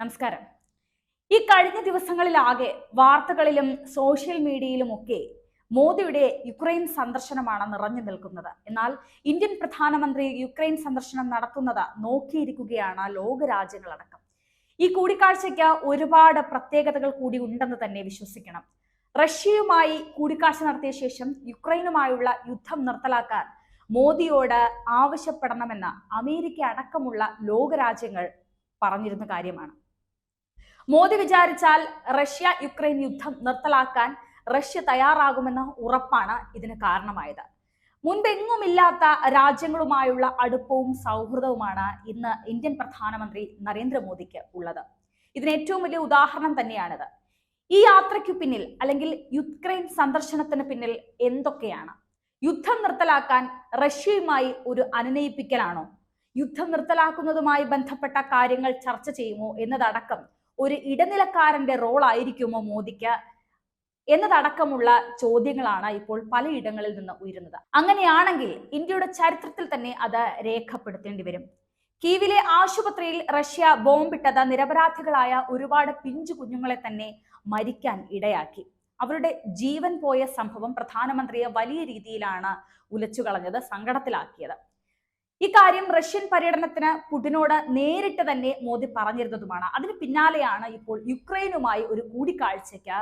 നമസ്കാരം. ഈ കഴിഞ്ഞ ദിവസങ്ങളിലാകെ വാർത്തകളിലും സോഷ്യൽ മീഡിയയിലുമൊക്കെ മോദിയുടെ യുക്രൈൻ സന്ദർശനമാണ് നിറഞ്ഞു നിൽക്കുന്നത്. എന്നാൽ ഇന്ത്യൻ പ്രധാനമന്ത്രി യുക്രൈൻ സന്ദർശനം നടത്തുന്നത് നോക്കിയിരിക്കുകയാണ് ലോകരാജ്യങ്ങളടക്കം. ഈ കൂടിക്കാഴ്ചയ്ക്ക് ഒരുപാട് പ്രത്യേകതകൾ കൂടി ഉണ്ടെന്ന് തന്നെ വിശ്വസിക്കണം. റഷ്യയുമായി കൂടിക്കാഴ്ച നടത്തിയ ശേഷം യുക്രൈനുമായുള്ള യുദ്ധം നിർത്തലാക്കാൻ മോദിയോട് ആവശ്യപ്പെടണമെന്ന് അമേരിക്ക അടക്കമുള്ള ലോകരാജ്യങ്ങൾ പറഞ്ഞിരുന്ന കാര്യമാണ്. മോദി വിചാരിച്ചാൽ റഷ്യ യുക്രൈൻ യുദ്ധം നിർത്തലാക്കാൻ റഷ്യ തയ്യാറാകുമെന്ന ഉറപ്പാണ് ഇതിന് കാരണമായത്. മുൻപെങ്ങുമില്ലാത്ത രാജ്യങ്ങളുമായുള്ള അടുപ്പവും സൗഹൃദവുമാണ് ഇന്ന് ഇന്ത്യൻ പ്രധാനമന്ത്രി നരേന്ദ്രമോദിക്ക് ഉള്ളത്. ഇതിന് ഏറ്റവും വലിയ ഉദാഹരണം തന്നെയാണിത്. ഈ യാത്രയ്ക്ക് പിന്നിൽ അല്ലെങ്കിൽ യുക്രൈൻ സന്ദർശനത്തിന് പിന്നിൽ എന്തൊക്കെയാണ്? യുദ്ധം നിർത്തലാക്കാൻ റഷ്യയുമായി ഒരു അനുനയിപ്പിക്കലാണോ? യുദ്ധം നിർത്തലാക്കുന്നതുമായി ബന്ധപ്പെട്ട കാര്യങ്ങൾ ചർച്ച ചെയ്യുമോ എന്നതടക്കം ഒരു ഇടനിലക്കാരന്റെ റോൾ ആയിരിക്കുമോ മോദിക്ക് എന്നതടക്കമുള്ള ചോദ്യങ്ങളാണ് ഇപ്പോൾ പലയിടങ്ങളിൽ നിന്ന് ഉയരുന്നത്. അങ്ങനെയാണെങ്കിൽ ഇന്ത്യയുടെ ചരിത്രത്തിൽ തന്നെ അത് രേഖപ്പെടുത്തേണ്ടി വരും. കീവിലെ ആശുപത്രിയിൽ റഷ്യ ബോംബിട്ടത് നിരപരാധികളായ ഒരുപാട് പിഞ്ചു കുഞ്ഞുങ്ങളെ തന്നെ മരിക്കാൻ ഇടയാക്കി. അവരുടെ ജീവൻ പോയ സംഭവം പ്രധാനമന്ത്രിയെ വലിയ രീതിയിലാണ് ഉലച്ചുകളഞ്ഞത്, സങ്കടത്തിലാക്കിയത്. ഇക്കാര്യം റഷ്യൻ പര്യടനത്തിന് പുടിനോട് നേരിട്ട് തന്നെ മോദി പറഞ്ഞിരുന്നതുമാണ്. അതിന് പിന്നാലെയാണ് ഇപ്പോൾ യുക്രൈനുമായി ഒരു കൂടിക്കാഴ്ചയ്ക്ക്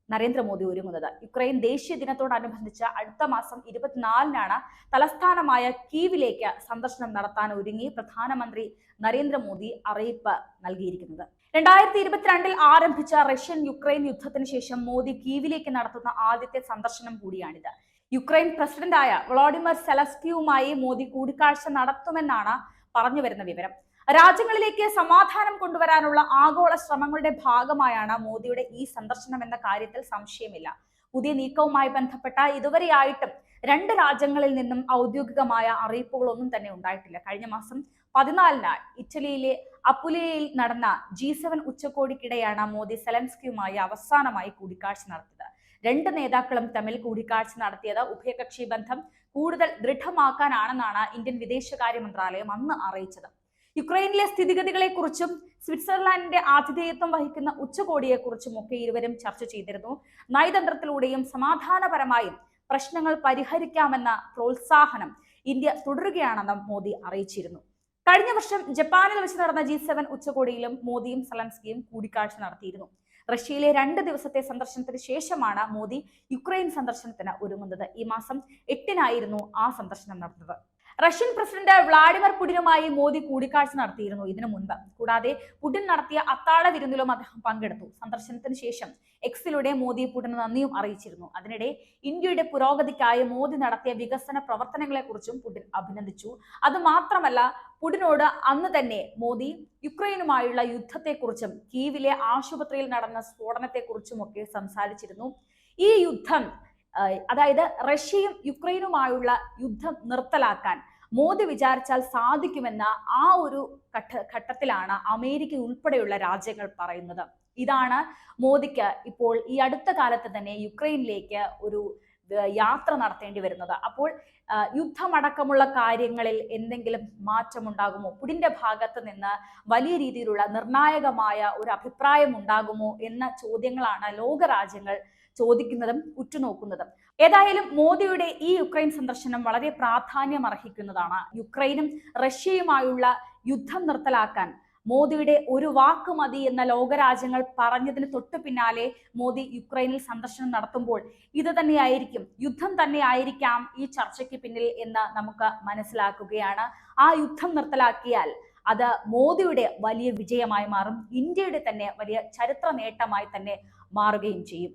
നരേന്ദ്രമോദി ഒരുങ്ങുന്നത്. യുക്രൈൻ ദേശീയ ദിനത്തോടനുബന്ധിച്ച് അടുത്ത മാസം 24-നാണ് തലസ്ഥാനമായ കീവിലേക്ക് സന്ദർശനം നടത്താൻ ഒരുങ്ങി പ്രധാനമന്ത്രി നരേന്ദ്രമോദി അറിയിപ്പ് നൽകിയിരിക്കുന്നത്. 2022 ആരംഭിച്ച റഷ്യൻ യുക്രൈൻ യുദ്ധത്തിന് ശേഷം മോദി കീവിലേക്ക് നടത്തുന്ന ആദ്യത്തെ സന്ദർശനം കൂടിയാണിത്. യുക്രൈൻ പ്രസിഡന്റായ വ്ളാഡിമിർ സെലൻസ്കിയുമായി മോദി കൂടിക്കാഴ്ച നടത്തുമെന്നാണ് പറഞ്ഞു വരുന്ന വിവരം. രാജ്യങ്ങളിലേക്ക് സമാധാനം കൊണ്ടുവരാനുള്ള ആഗോള ശ്രമങ്ങളുടെ ഭാഗമായാണ് മോദിയുടെ ഈ സന്ദർശനം എന്ന കാര്യത്തിൽ സംശയമില്ല. പുതിയ നീക്കവുമായി ബന്ധപ്പെട്ട ഇതുവരെയായിട്ടും രണ്ട് രാജ്യങ്ങളിൽ നിന്നും ഔദ്യോഗികമായ അറിയിപ്പുകളൊന്നും തന്നെ ഉണ്ടായിട്ടില്ല. കഴിഞ്ഞ മാസം 14-ന് ഇറ്റലിയിലെ അപ്പുലിയയിൽ നടന്ന G7 ഉച്ചകോടിക്കിടെയാണ് മോദി സെലൻസ്കിയുമായി അവസാനമായി കൂടിക്കാഴ്ച നടത്തിയത്. രണ്ട് നേതാക്കളും തമ്മിൽ കൂടിക്കാഴ്ച നടത്തിയത് ഉഭയകക്ഷി ബന്ധം കൂടുതൽ ദൃഢമാക്കാനാണെന്നാണ് ഇന്ത്യൻ വിദേശകാര്യ മന്ത്രാലയം അന്ന് അറിയിച്ചത്. യുക്രൈനിലെ സ്ഥിതിഗതികളെക്കുറിച്ചും സ്വിറ്റ്സർലാൻഡിന്റെ ആതിഥേയത്വം വഹിക്കുന്ന ഉച്ചകോടിയെക്കുറിച്ചും ഒക്കെ ഇരുവരും ചർച്ച ചെയ്തിരുന്നു. നയതന്ത്രത്തിലൂടെയും സമാധാനപരമായും പ്രശ്നങ്ങൾ പരിഹരിക്കാമെന്ന പ്രോത്സാഹനം ഇന്ത്യ തുടരുകയാണെന്നും മോദി അറിയിച്ചിരുന്നു. കഴിഞ്ഞ വർഷം ജപ്പാനിൽ വെച്ച് നടന്ന G7 ഉച്ചകോടിയിലും മോദിയും സെലൻസ്കിയും കൂടിക്കാഴ്ച നടത്തിയിരുന്നു. റഷ്യയിലെ 2 ദിവസത്തെ സന്ദർശനത്തിന് ശേഷമാണ് മോദി യുക്രൈൻ സന്ദർശനത്തിന് ഒരുങ്ങുന്നത്. ഈ മാസം 8-നായിരുന്നു ആ സന്ദർശനം നടന്നത്. റഷ്യൻ പ്രസിഡന്റ് വ്ളാഡിമിർ പുടിനുമായി മോദി കൂടിക്കാഴ്ച നടത്തിയിരുന്നു ഇതിനു മുൻപ്. കൂടാതെ പുടിൻ നടത്തിയ അത്താഴ വിരുന്നിലും അദ്ദേഹം പങ്കെടുത്തു. സന്ദർശനത്തിന് ശേഷം എക്സിലൂടെ മോദി പുടിന് നന്ദിയും അറിയിച്ചിരുന്നു. അതിനിടെ ഇന്ത്യയുടെ പുരോഗതിക്കായി മോദി നടത്തിയ വികസന പ്രവർത്തനങ്ങളെ കുറിച്ചും പുടിൻ അഭിനന്ദിച്ചു. അത് മാത്രമല്ല, പുടിനോട് അന്ന് തന്നെ മോദി യുക്രൈനുമായുള്ള യുദ്ധത്തെക്കുറിച്ചും കീവിലെ ആശുപത്രിയിൽ നടന്ന സ്ഫോടനത്തെക്കുറിച്ചും ഒക്കെ സംസാരിച്ചിരുന്നു. ഈ യുദ്ധം, അതായത് റഷ്യയും യുക്രൈനുമായുള്ള യുദ്ധം നിർത്തലാക്കാൻ മോദി വിചാരിച്ചാൽ സാധിക്കുമെന്ന ആ ഒരു ഘട്ടത്തിലാണ് അമേരിക്ക ഉൾപ്പെടെയുള്ള രാജ്യങ്ങൾ പറയുന്നത്. ഇതാണ് മോദിക്ക് ഇപ്പോൾ ഈ അടുത്ത കാലത്ത് തന്നെ യുക്രൈനിലേക്ക് ഒരു യാത്ര നടത്തേണ്ടി വരുന്നത്. അപ്പോൾ യുദ്ധമടക്കമുള്ള കാര്യങ്ങളിൽ എന്തെങ്കിലും മാറ്റമുണ്ടാകുമോ? പുടിന്റെ ഭാഗത്ത് നിന്ന് വലിയ രീതിയിലുള്ള നിർണായകമായ ഒരു അഭിപ്രായം ഉണ്ടാകുമോ എന്ന ചോദ്യങ്ങളാണ് ലോകരാജ്യങ്ങൾ ചോദിക്കുന്നതും ഉറ്റുനോക്കുന്നതും. ഏതായാലും മോദിയുടെ ഈ യുക്രൈൻ സന്ദർശനം വളരെ പ്രാധാന്യം അർഹിക്കുന്നതാണ്. യുക്രൈനും റഷ്യയുമായുള്ള യുദ്ധം നിർത്തലാക്കാൻ മോദിയുടെ ഒരു വാക്ക് മതി എന്ന ലോകരാജ്യങ്ങൾ പറഞ്ഞതിന് തൊട്ടു പിന്നാലെ മോദി യുക്രൈനിൽ സന്ദർശനം നടത്തുമ്പോൾ ഇത് തന്നെയായിരിക്കും, യുദ്ധം തന്നെയായിരിക്കാം ഈ ചർച്ചയ്ക്ക് പിന്നിൽ എന്ന് നമുക്ക് മനസ്സിലാക്കുകയാണ്. ആ യുദ്ധം നിർത്തലാക്കിയാൽ അത് മോദിയുടെ വലിയ വിജയമായി മാറും, ഇന്ത്യയുടെ തന്നെ വലിയ ചരിത്ര നേട്ടമായി തന്നെ മാറുകയും ചെയ്യും.